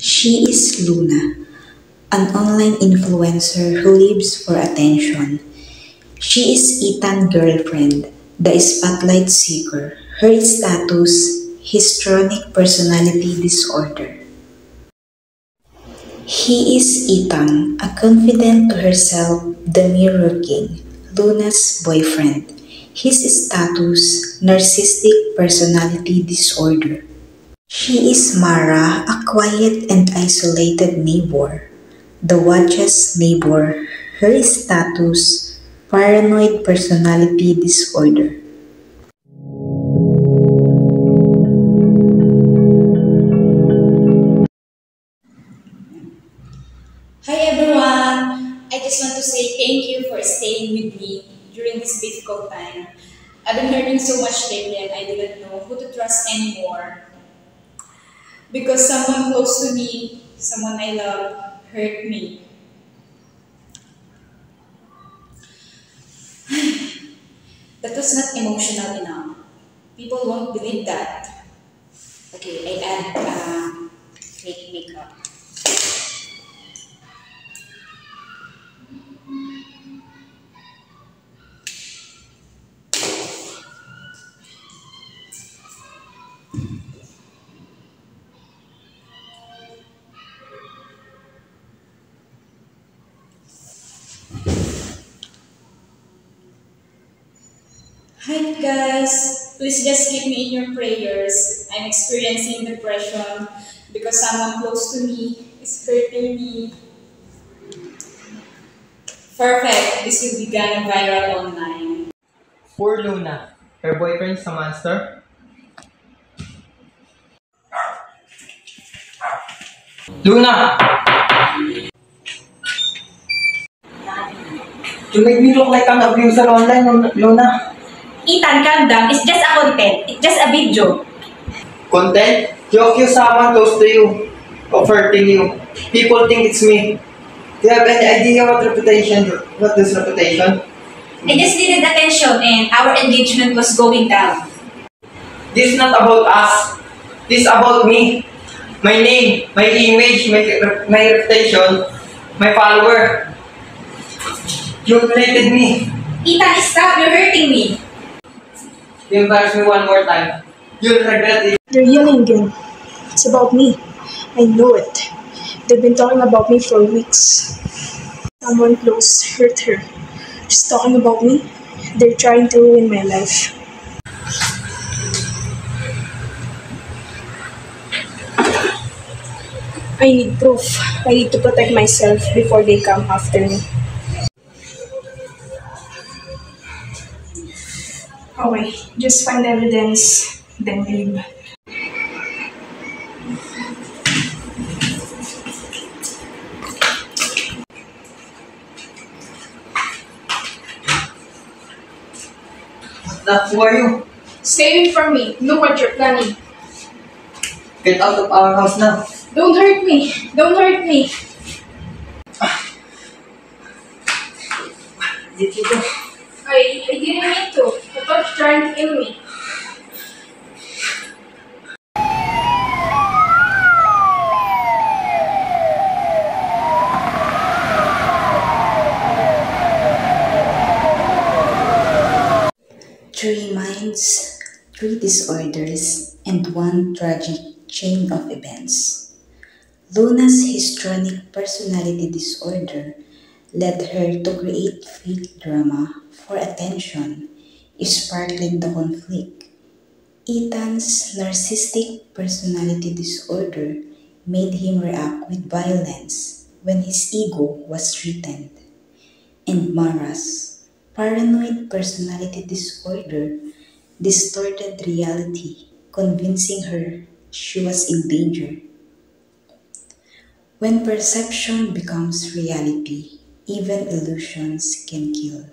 She is Luna, an online influencer who lives for attention. She is Ethan's girlfriend, the spotlight seeker. Her status, histrionic personality disorder. He is Ethan, a confident to herself, the Mirror King, Luna's boyfriend. His status, narcissistic personality disorder. She is Mara, a quiet and isolated neighbor. The watches neighbor. Her status, paranoid personality disorder. Hi everyone! I just want to say thank you for staying with me during this difficult time. I've been hurting so much lately and I didn't know who to trust anymore. Because someone close to me, someone I love, hurt me. That was not emotional enough. People won't believe that. Okay, I add fake makeup. Hi guys, please just keep me in your prayers. I'm experiencing depression because someone close to me is hurting me. Perfect, this will be gone viral online. Poor Luna. Her boyfriend's a monster. Luna! You make me look like an abuser online, Luna. Ethan, calm down. It's just a content. It's just a video. Content? You accuse someone close to you of hurting you. People think it's me. Do you have any idea what this reputation? I just needed attention and our engagement was going down. This is not about us. This is about me. My name, my image, my reputation, my follower. You humiliated me. Ethan, stop. You're hurting me. You embarrass me one more time. You'll regret it. They're yelling again. It's about me. I know it. They've been talking about me for weeks. Someone close hurt her. Just talking about me. They're trying to ruin my life. I need proof. I need to protect myself before they come after me. Okay, just find evidence, then leave. Who are you? Stay away from me. Look what you're planning. Get out of our house now. Don't hurt me. Don't hurt me. Did you do? I didn't mean to. I thought you were trying to kill me. Three minds, three disorders, and one tragic chain of events. Luna's histrionic personality disorder led her to create fake drama for attention, sparkling the conflict. Ethan's narcissistic personality disorder made him react with violence when his ego was threatened. And Mara's paranoid personality disorder distorted reality, convincing her she was in danger. When perception becomes reality, even illusions can kill.